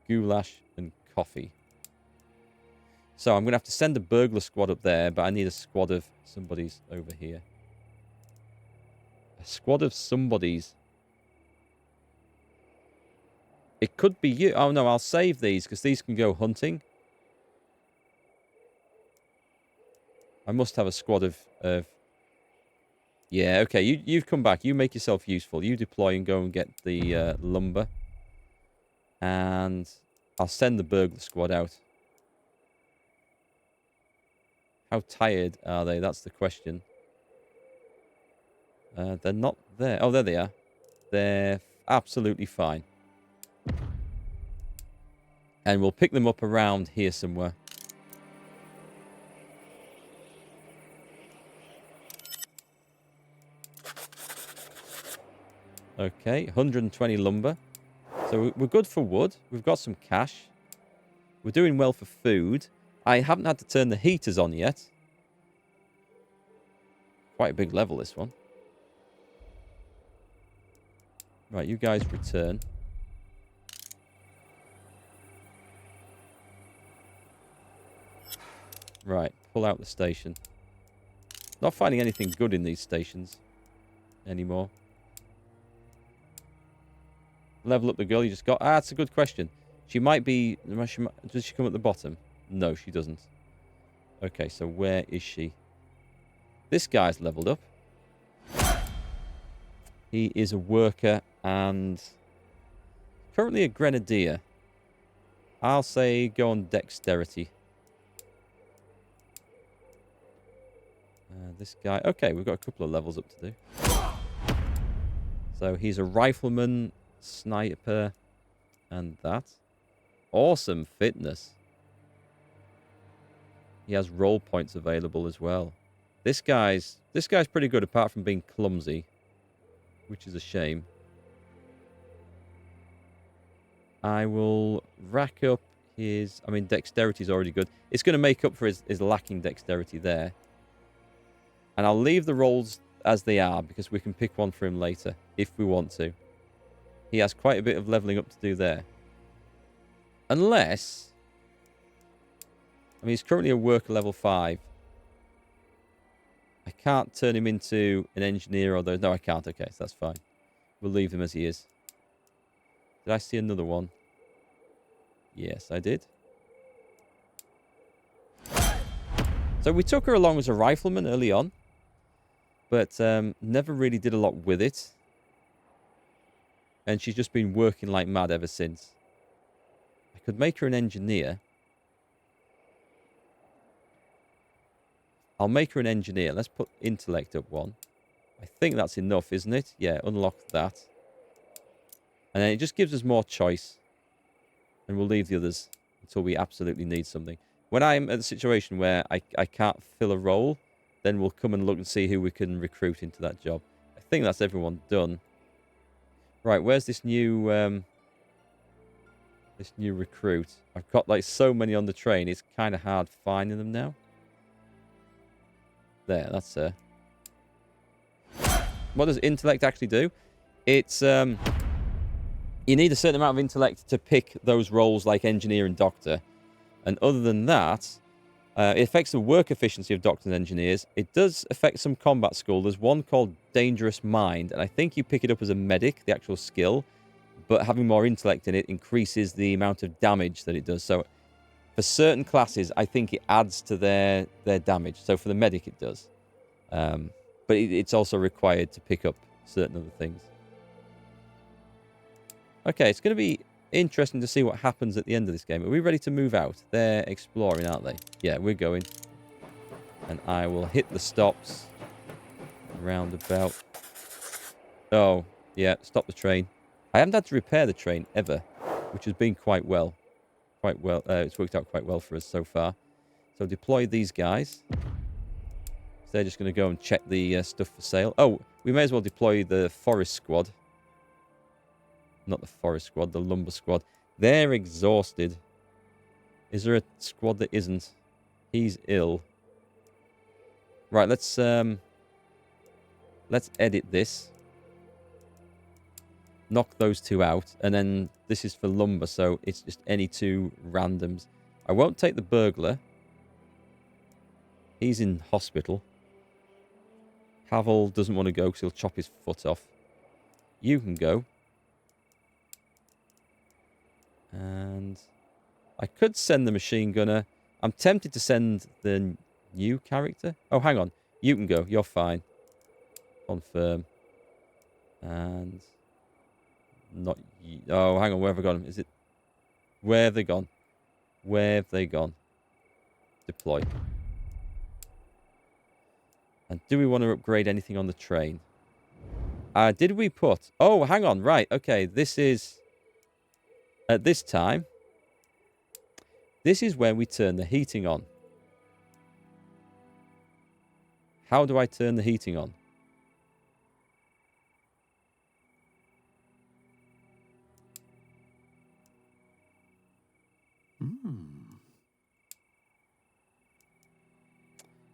Goulash and coffee. So I'm going to have to send a burglar squad up there, but I need a squad of somebody's over here. A squad of somebody's. It could be you. Oh, no, I'll save these because these can go hunting. I must have a squad of... Yeah, okay, you've come back. You make yourself useful. You deploy and go and get the lumber. And I'll send the burglar squad out. How tired are they? That's the question. They're not there. Oh, there they are. They're absolutely fine. And we'll pick them up around here somewhere. Okay, 120 lumber. So we're good for wood. We've got some cash. We're doing well for food. I haven't had to turn the heaters on yet. Quite a big level, this one. Right, you guys return. Right, pull out the station. Not finding anything good in these stations anymore. Level up the girl you just got. Ah, that's a good question. She might be... Does she come at the bottom? No, she doesn't. Okay, so where is she? This guy's leveled up. He is a worker and currently a grenadier. I'll say go on dexterity. This guy... Okay, we've got a couple of levels up to do. So he's a rifleman, sniper, and that. Awesome fitness. He has roll points available as well. This guy's pretty good apart from being clumsy, which is a shame. I will rack up his... I mean, dexterity is already good. It's going to make up for his lacking dexterity there. And I'll leave the rolls as they are because we can pick one for him later if we want to. He has quite a bit of leveling up to do there. Unless... I mean, he's currently a worker level 5. I can't turn him into an engineer, although... No, I can't. Okay, so that's fine. We'll leave him as he is. Did I see another one? Yes, I did. So we took her along as a rifleman early on, but never really did a lot with it. And she's just been working like mad ever since. I could make her an engineer. I'll make her an engineer. Let's put intellect up one. I think that's enough, isn't it? Yeah, unlock that. And then it just gives us more choice. And we'll leave the others until we absolutely need something. When I'm at the situation where I can't fill a role, then we'll come and look and see who we can recruit into that job. I think that's everyone done. Right, where's this new recruit? I've got like so many on the train, it's kind of hard finding them now. There, that's her. What does intellect actually do? It's you need a certain amount of intellect to pick those roles like engineer and doctor. And other than that, it affects the work efficiency of doctors and engineers. It does affect some combat skill. There's one called Dangerous Mind, and I think you pick it up as a medic, the actual skill, but having more intellect in it increases the amount of damage that it does. So for certain classes, I think it adds to their damage. So for the medic, it does. But it's also required to pick up certain other things. Okay, it's going to be interesting to see what happens at the end of this game. Are we ready to move out? They're exploring, aren't they? Yeah, we're going. And I will hit the stops. Roundabout. Oh, yeah, stop the train. I haven't had to repair the train ever, which has been quite well. It's worked out quite well for us so far. So deploy these guys. So they're just going to go and check the stuff for sale. Oh, we may as well deploy the forest squad. Not the forest squad, the lumber squad. They're exhausted. Is there a squad that isn't? He's ill. Right, let's edit this. Knock those two out. And then this is for lumber, so it's just any two randoms. I won't take the burglar. He's in hospital. Havel doesn't want to go because he'll chop his foot off. You can go. And I could send the machine gunner. I'm tempted to send the new character. Oh, hang on. You can go. You're fine. Confirm. And not you. Oh, hang on. Where have I got them? Is it? Where have they gone? Where have they gone? Deploy. And do we want to upgrade anything on the train? Did we put... Oh, hang on. Right. Okay. This is... At this time, this is where we turn the heating on. How do I turn the heating on?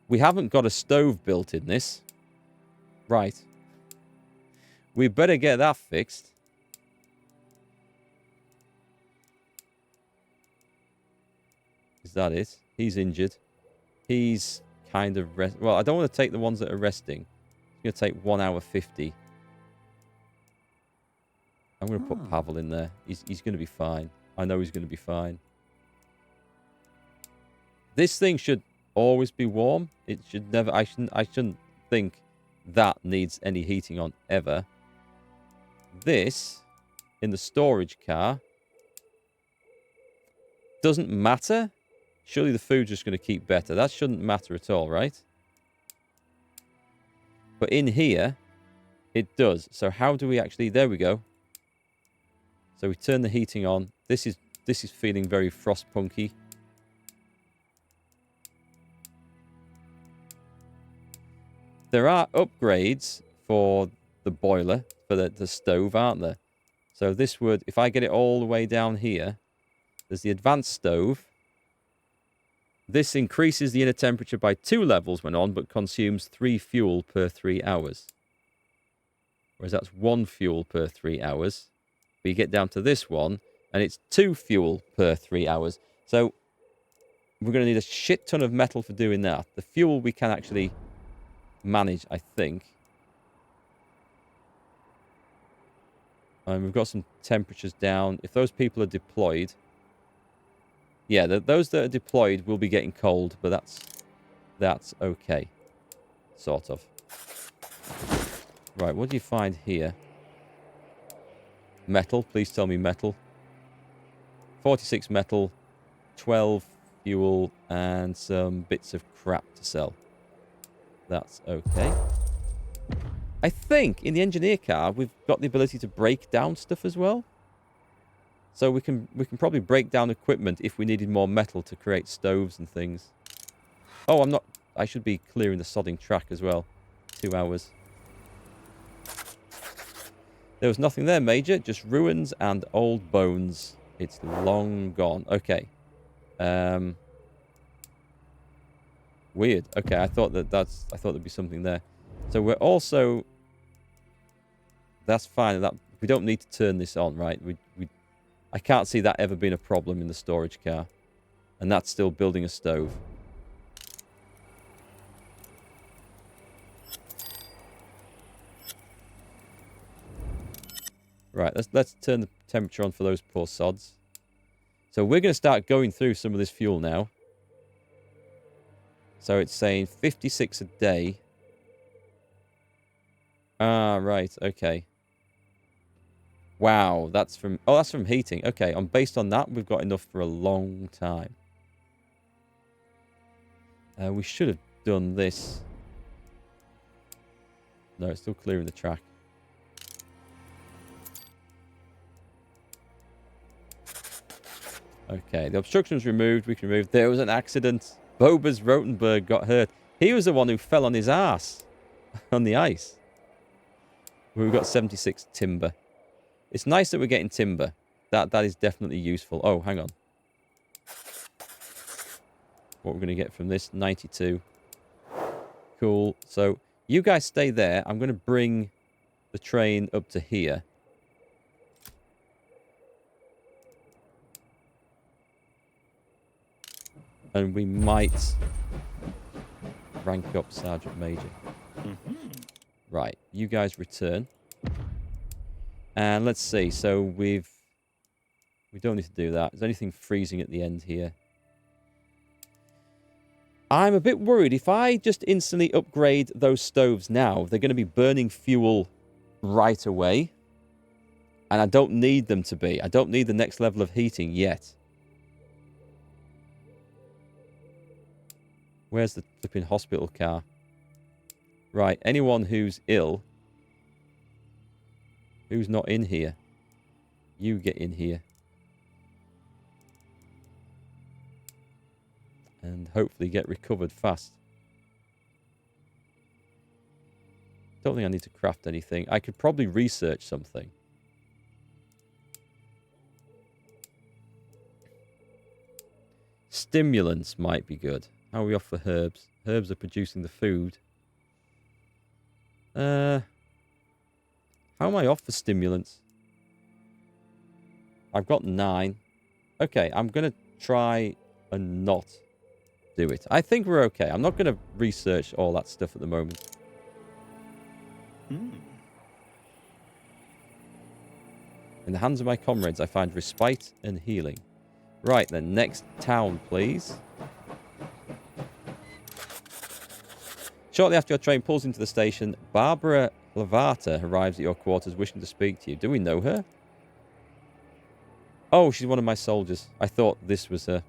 We haven't got a stove built in this. Right. We better get that fixed. Is that it? He's injured. He's kind of... Well, I don't want to take the ones that are resting. It's going to take 1 hour 50. I'm going to put Pavel in there. He's going to be fine. I know he's going to be fine. This thing should always be warm. It should never... I shouldn't think that needs any heating on ever. This, in the storage car, doesn't matter. Surely the food's just going to keep better. That shouldn't matter at all, right? But in here, it does. So how do we actually... There we go. So we turn the heating on. This is feeling very frostpunky. There are upgrades for the boiler, for the stove, aren't there? So this would... If I get it all the way down here, there's the advanced stove. This increases the inner temperature by 2 levels when on, but consumes 3 fuel per 3 hours. Whereas that's 1 fuel per 3 hours. But you get down to this one, and it's 2 fuel per 3 hours. So we're going to need a shit ton of metal for doing that. The fuel we can actually manage, I think. And we've got some temperatures down. If those people are deployed... Yeah, those that are deployed will be getting cold, but that's okay. Sort of. Right, what do you find here? Metal. Please tell me metal. 46 metal, 12 fuel, and some bits of crap to sell. That's okay. I think in the engineer car, we've got the ability to break down stuff as well. So we can probably break down equipment if we needed more metal to create stoves and things. Oh, I'm not... I should be clearing the sodding track as well. 2 hours. There was nothing there, Major. Just ruins and old bones. It's long gone. Okay. Weird. Okay, I thought there'd be something there. So we're also... That's fine. We don't need to turn this on, right? I can't see that ever being a problem in the storage car. And that's still building a stove. Right, let's turn the temperature on for those poor sods. So we're going to start going through some of this fuel now. So it's saying 56 a day. Ah, right, okay. Wow, that's from... Oh, that's from heating. Okay, and based on that, we've got enough for a long time. We should have done this. No, it's still clearing the track. Okay, the obstruction was removed. We can remove... There was an accident. Bobas Rotenberg got hurt. He was the one who fell on his ass on the ice. We've got 76 timber. It's nice that we're getting timber. That is definitely useful. Oh, hang on. What we're going to get from this? 92. Cool. So you guys stay there. I'm going to bring the train up to here. And we might rank up Sergeant Major. Right, you guys return. And let's see. So we don't need to do that. Is there anything freezing at the end here? I'm a bit worried. If I just instantly upgrade those stoves now, they're going to be burning fuel right away. And I don't need them to be. I don't need the next level of heating yet. Where's the flipping hospital car? Right, anyone who's ill, who's not in here, you get in here. And hopefully get recovered fast. Don't think I need to craft anything. I could probably research something. Stimulants might be good. How are we off for herbs? Herbs are producing the food. How am I off for stimulants? I've got 9. Okay, I'm going to try and not do it. I think we're okay. I'm not going to research all that stuff at the moment. In the hands of my comrades, I find respite and healing. Right, then, next town, please. Shortly after your train pulls into the station, Barbara Lavata arrives at your quarters wishing to speak to you. Do we know her? Oh, she's one of my soldiers. I thought this was her.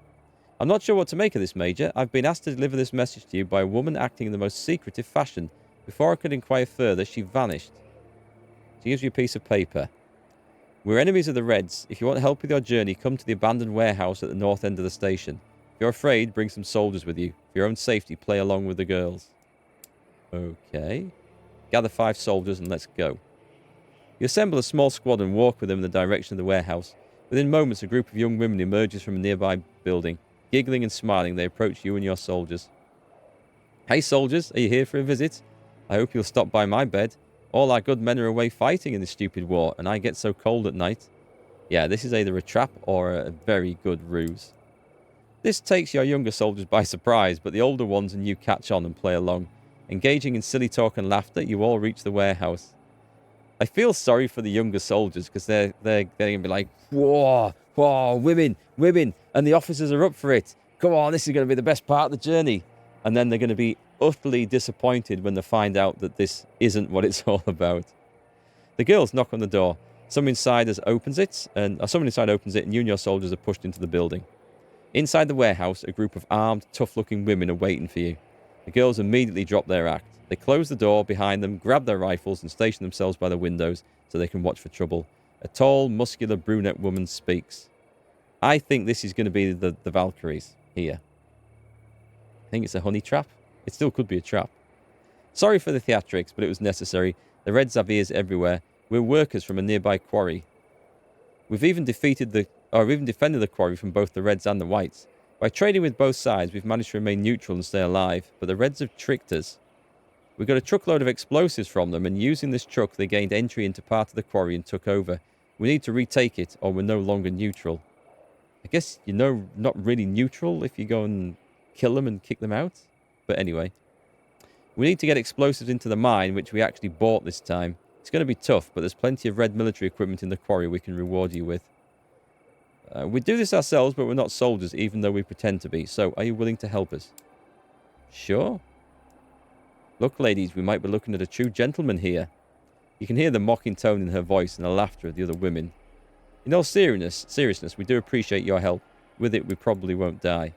I'm not sure what to make of this, Major. I've been asked to deliver this message to you by a woman acting in the most secretive fashion. Before I could inquire further, she vanished. She gives you a piece of paper. We're enemies of the Reds. If you want help with your journey, come to the abandoned warehouse at the north end of the station. If you're afraid, bring some soldiers with you. For your own safety, play along with the girls. Okay. Gather 5 soldiers and let's go. You assemble a small squad and walk with them in the direction of the warehouse. Within moments, a group of young women emerges from a nearby building. Giggling and smiling, they approach you and your soldiers. Hey, soldiers, are you here for a visit? I hope you'll stop by my bed. All our good men are away fighting in this stupid war, and I get so cold at night. Yeah, this is either a trap or a very good ruse. This takes your younger soldiers by surprise, but the older ones and you catch on and play along. Engaging in silly talk and laughter, you all reach the warehouse. I feel sorry for the younger soldiers because they're going to be like, whoa, women, and the officers are up for it. Come on, this is going to be the best part of the journey. And then they're going to be utterly disappointed when they find out that this isn't what it's all about. The girls knock on the door. Someone inside opens it, and you and your soldiers are pushed into the building. Inside the warehouse, a group of armed, tough-looking women are waiting for you. The girls immediately drop their act. They close the door behind them, grab their rifles, and station themselves by the windows so they can watch for trouble. A tall, muscular brunette woman speaks. I think this is going to be the Valkyries here. I think it's a honey trap. It still could be a trap. Sorry for the theatrics, but it was necessary. The Reds have ears everywhere. We're workers from a nearby quarry. We've even defended the quarry from both the Reds and the Whites. By trading with both sides, we've managed to remain neutral and stay alive, but the Reds have tricked us. We got a truckload of explosives from them, and using this truck, they gained entry into part of the quarry and took over. We need to retake it, or we're no longer neutral. I guess you're not really neutral if you go and kill them and kick them out. But anyway. We need to get explosives into the mine, which we actually bought this time. It's going to be tough, but there's plenty of Red military equipment in the quarry we can reward you with. We do this ourselves, but we're not soldiers, even though we pretend to be. So, are you willing to help us? Sure. Look, ladies, we might be looking at a true gentleman here. You can hear the mocking tone in her voice and the laughter of the other women. In all seriousness, we do appreciate your help. With it, we probably won't die.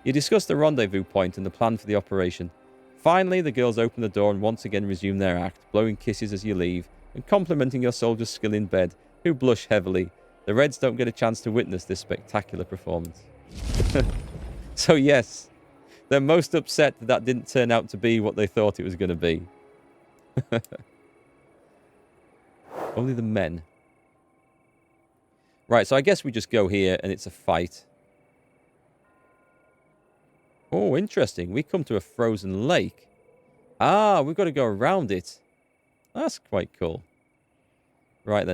You discuss the rendezvous point and the plan for the operation. Finally, the girls open the door and once again resume their act, blowing kisses as you leave, and complimenting your soldiers' skill in bed, who blush heavily. The Reds don't get a chance to witness this spectacular performance. So yes, they're most upset that didn't turn out to be what they thought it was going to be. Only the men. Right, so I guess we just go here and it's a fight. Oh, interesting. We come to a frozen lake. Ah, we've got to go around it. That's quite cool. Right then.